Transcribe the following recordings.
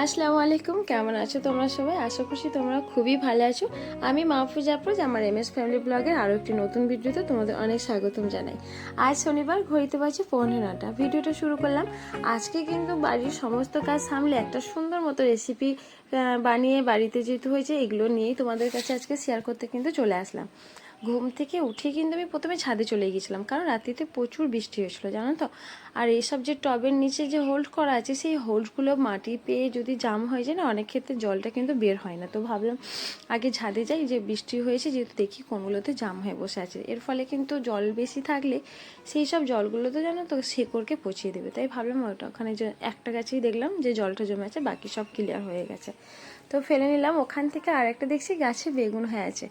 আসসালামু আলাইকুম, কেমন আছো তোমরা সবাই? আশা করছি তোমরা খুবই ভালো আছো। আমি মাহফুজ আফরোজ, আমার MS ফ্যামিলি ব্লগের আরও একটি নতুন ভিডিওতে তোমাদের অনেক স্বাগতম জানাই। আজ শনিবার, ঘড়িতে বাজে 9:15। ভিডিওটা শুরু করলাম। আজকে কিন্তু বাড়ির সমস্ত কাজ সামলে একটা সুন্দর মতো রেসিপি বানিয়ে বাড়িতে যেহেতু হয়েছে, এগুলো নিয়েই তোমাদের কাছে আজকে শেয়ার করতে কিন্তু চলে আসলাম। ঘুম থেকে উঠে কিন্তু আমি প্রথমে ছাদে চলে গিয়েছিলাম, কারণ রাত্রিতে প্রচুর বৃষ্টি হয়েছিল, জানো তো। আর এইসব যে টবের নিচে যে হোল্ড করা আছে, সেই হোল্ডগুলো মাটি পেয়ে যদি জাম হয়ে যায় না, অনেক ক্ষেত্রে জলটা কিন্তু বের হয় না। তো ভাবলাম আগে ছাদে যাই, যে বৃষ্টি হয়েছে যেহেতু, দেখি কোনগুলোতে জাম হয়ে বসে আছে। এর ফলে কিন্তু জল বেশি থাকলে সেই সব জলগুলো তো জানো তো শেকড়কে পচিয়ে দেবে। তাই ভাবলাম ওখানে যে একটা গাছেই দেখলাম যে জলটা জমে আছে, বাকি সব ক্লিয়ার হয়ে গেছে। তো ফেলে নিলাম। ওখান থেকে আরেকটা দেখছি গাছে বেগুন হয়ে আছে,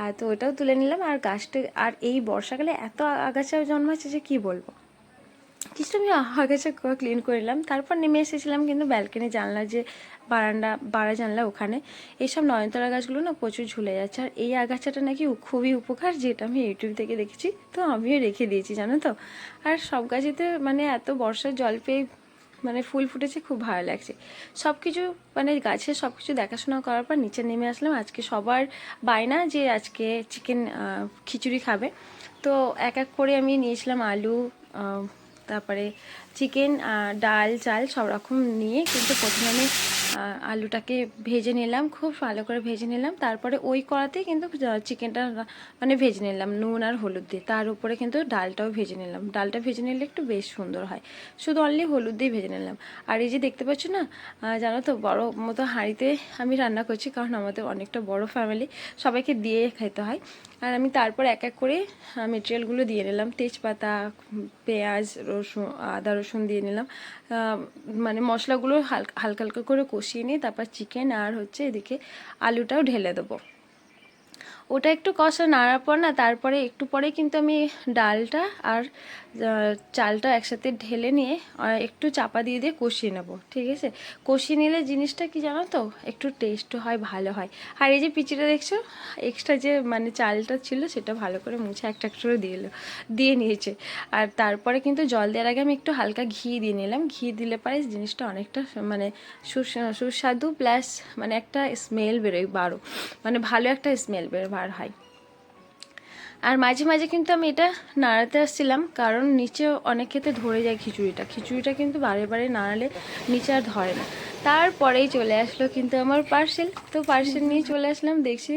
আর তো ওটাও তুলে নিলাম। আর গাছটা, আর এই বর্ষাকালে এত আগাছা জন্মাচ্ছে যে কি বলবো। কিছু আমি আগাছা ক্লিন করে নিলাম, তারপর নেমে এসেছিলাম কিন্তু ব্যালকনি জানলা, যে বাড়া জানলা, ওখানে এইসব নয়নতারা গাছগুলো না প্রচুর ঝুলে যাচ্ছে। আর এই আগাছাটা নাকি খুবই উপকার, যেটা আমি ইউটিউব থেকে দেখেছি, তো আমিও রেখে দিয়েছি, জানো তো। আর সব গাছেতে মানে এত বর্ষার জল পেয়ে মানে ফুল ফুটেছে, খুব ভালো লাগছে। সব কিছু মানে গাছের সব কিছু দেখাশোনা করার পর নিচে নেমে আসলাম। আজকে সবার বায়না যে আজকে চিকেন খিচুড়ি খাবে, তো এক এক করে আমি নিয়েছিলাম আলু, তারপরে চিকেন, ডাল, চাল সব রকম নিয়ে, কিন্তু প্রথমে আমি আলুটাকে ভেজে নিলাম, খুব ভালো করে ভেজে নিলাম। তারপরে ওই কড়াতেই কিন্তু চিকেনটা মানে ভেজে নিলাম নুন আর হলুদ দিয়ে। তার উপরে কিন্তু ডালটাও ভেজে নিলাম। ডালটা ভেজে নিলে একটু বেশ সুন্দর হয়। শুধু অনলি হলুদ দিয়ে ভেজে নিলাম। আর এই যে দেখতে পাচ্ছ না, জানো তো বড় মতো হাঁড়িতে আমি রান্না করছি, কারণ আমাদের অনেকটা বড় ফ্যামিলি, সবাইকে দিয়ে খেতে হয়। আর আমি তারপর এক এক করে মেটেরিয়ালগুলো দিয়ে নিলাম। তেজপাতা, পেঁয়াজ, রসুন, আদা রসুন দিয়ে নিলাম। মানে মশলাগুলো হালকা হালকা করে কষিয়ে নিয়ে তারপর চিকেন আর হচ্ছে এদিকে আলুটাও ঢেলে দেবো। ওটা একটু কষা নাড়ার পর না, তারপরে একটু পরে কিন্তু আমি ডালটা আর চালটা একসাথে ঢেলে নিয়ে একটু চাপা দিয়ে দিয়ে কষিয়ে নেব, ঠিক আছে। কষিয়ে নিলে জিনিসটা কি জানো তো, একটু টেস্ট হয়, ভালো হয়। আর এই যে পিচিটা দেখছো, এক্সট্রা যে মানে চালটা ছিল সেটা ভালো করে মুছে একটা একটা করে দিয়ে নিয়েছে। আর তারপরে কিন্তু জল দেওয়ার আগে আমি একটু হালকা ঘি দিয়ে নিলাম। ঘি দিলে পরে জিনিসটা অনেকটা মানে সুস্বাদু প্লাস মানে একটা স্মেল বেরোয়, মানে ভালো একটা স্মেল বার হয়। আর মাঝে মাঝে কিন্তু আমি এটা নাড়াতে আসছিলাম, কারণ নিচে অনেক ক্ষেত্রে ধরে যায় খিচুড়িটা কিন্তু বারে বারে নাড়ালে নিচে আর ধরে না। তারপরেই চলে আসলো কিন্তু আমার পার্সেল। তো পার্সেল নিয়ে চলে আসলাম, দেখছি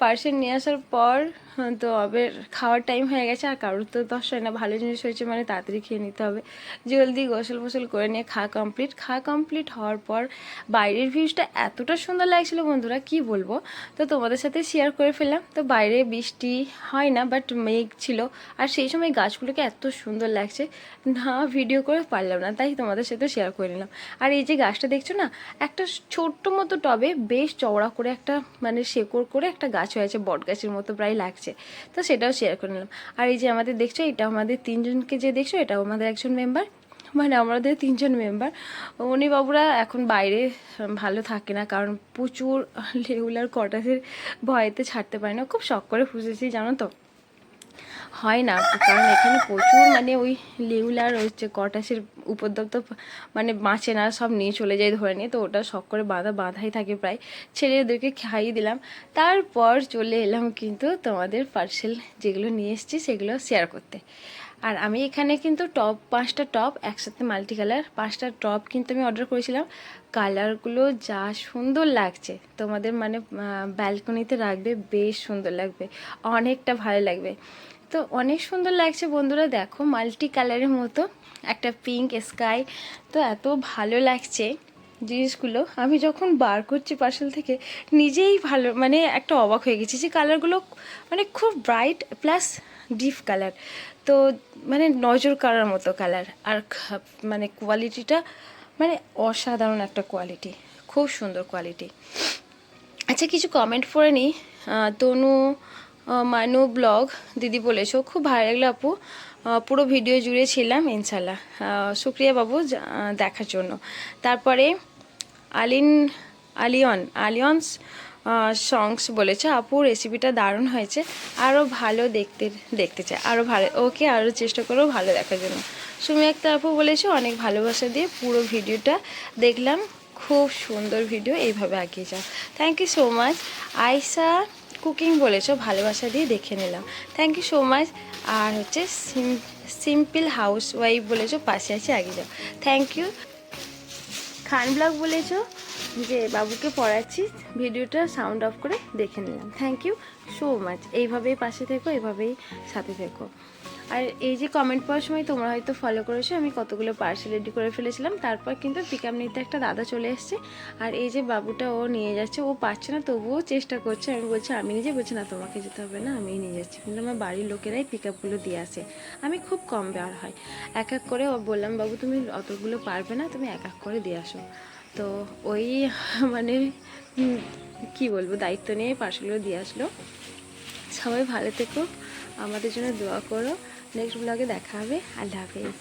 পার্সেল নিয়ে আসার পর তো আবার খাওয়ার টাইম হয়ে গেছে। আর কারোর তো দশ হয় না, ভালো জিনিস হয়েছে মানে তাড়াতাড়ি খেয়ে নিতে হবে। জলদি গোসল করে নিয়ে খাওয়া কমপ্লিট হওয়ার পর বাইরের ভিউজটা এতটা সুন্দর লাগছিলো বন্ধুরা, কি বলবো। তো তোমাদের সাথে শেয়ার করে ফেললাম। তো বাইরে বৃষ্টি হয় না, বাট মেঘ ছিল, আর সেই সময় গাছগুলোকে এত সুন্দর লাগছে না, ভিডিও করে পারলাম না, তাই তোমাদের সাথে শেয়ার করে নিলাম। আর এই যে গাছটা দেখছো না, একটা ছোট্ট মতো টবে বেশ চওড়া করে একটা মানে শেকড় করে একটা গাছ হয়েছে, বট গাছের মতো প্রায় লাগছে। তো সেটাও শেয়ার করে নিলাম। আর এই যে আমাদের দেখছো, এটা আমাদের তিনজনকে যে দেখছো, এটাও আমাদের একজন মেম্বার, মানে আমাদের তিনজন মেম্বার। উনি বাবুরা এখন বাইরে ভালো থাকে না, কারণ প্রচুর লেগুলার কটাসের ভয়েতে ছাড়তে পারে না। খুব শখ করে পুষেছি, জানো তো, হয় না, কারণ এখানে প্রচুর মানে ওই লেগুলার হচ্ছে কটাসের উপদ্রব, তো মানে বাঁচে না, সব নিয়ে চলে যায় ধরে নিয়ে। তো ওটা শখ করে বাঁধাই থাকে প্রায়। ছেড়ে ওদেরকে খাইয়ে দিলাম। তারপর চলে এলাম কিন্তু তোমাদের পার্সেল যেগুলো নিয়ে এসেছি সেগুলো শেয়ার করতে। আর আমি এখানে কিন্তু পাঁচটা টপ একসাথে মাল্টি কালার, 5টা টপ কিন্তু আমি অর্ডার করেছিলাম। কালারগুলো যা সুন্দর লাগছে, তোমাদের মানে ব্যালকনিতে রাখবে, বেশ সুন্দর লাগবে, অনেকটা ভালো লাগবে। তো অনেক সুন্দর লাগছে বন্ধুরা, দেখো মাল্টি কালারের মতো একটা পিঙ্ক স্কাই। তো এত ভালো লাগছে জিনিসগুলো, আমি যখন বার করছি পার্সেল থেকে নিজেই ভালো মানে একটা অবাক হয়ে গেছি, যে কালারগুলো মানে খুব ব্রাইট প্লাস ডিপ কালার, তো মানে নজর কাড়ার মতো কালার। আর মানে কোয়ালিটিটা মানে অসাধারণ একটা কোয়ালিটি, খুব সুন্দর কোয়ালিটি। আচ্ছা, কিছু কমেন্ট পড়ে নিই। তনু মানু ব্লগ দিদি বলেছো, খুব ভালো লাগলো আপু, পুরো ভিডিও জুড়ে ছিলাম ইনশাল্লাহ। শুক্রিয়া বাবু দেখার জন্য। তারপরে আলিয়ন্স সংস বলেছে, আপু রেসিপিটা দারুণ হয়েছে, আরও ভালো দেখতে চাই, আরও ভালো, ওকে আরও চেষ্টা করো ভালো দেখার জন্য। সুমি আক্তার আপু বলেছে, অনেক ভালোবাসা দিয়ে পুরো ভিডিওটা দেখলাম, খুব সুন্দর ভিডিও, এইভাবে এগিয়ে যাও। Thank you so much. আয়সা কুকিং বলেছো, ভালোবাসা দিয়ে দেখে নিলাম, থ্যাংক ইউ সো মাচ। আর হচ্ছে সিম্পল হাউস ওয়াইফ বলেছো, পাশে আছে এগিয়ে যাও, থ্যাংক ইউ। খান ব্লগ বলেছো যে বাবুকে পড়াচ্ছি, ভিডিওটা সাউন্ড অফ করে দেখে নিলাম, থ্যাংক ইউ সো মাচ। এইভাবেই পাশে থেকো, এইভাবেই সাথে থেকো। আর এই যে কমেন্ট পড়ার সময় তোমরা হয়তো ফলো করেছো, আমি কতগুলো পার্সেল রেডি করে ফেলেছিলাম, তারপর কিন্তু পিক আপ নিতে একটা দাদা চলে এসছে। আর এই যে বাবুটা ও নিয়ে যাচ্ছে, ও পারছে না তবুও চেষ্টা করছে। আমি বলছি আমি নিজে, বলছি না তোমাকে যেতে হবে না, আমিই নিয়ে যাচ্ছি। কিন্তু আমার বাড়ির লোকেরাই পিক আপগুলো দিয়ে আসে, আমি খুব কম বের হয়। এক এক করে ও বললাম, বাবু তুমি অতগুলো পারবে না, তুমি এক এক করে দিয়ে আসো। তো ওই মানে কি বলবো, দায়িত্ব নিয়ে পার্সেলগুলো দিয়ে আসলো। সবাই ভালো থেকো, আমাদের জন্য দোয়া করো। নেক্সট ব্লগে দেখা হবে। আল্লাহ হাফেজ।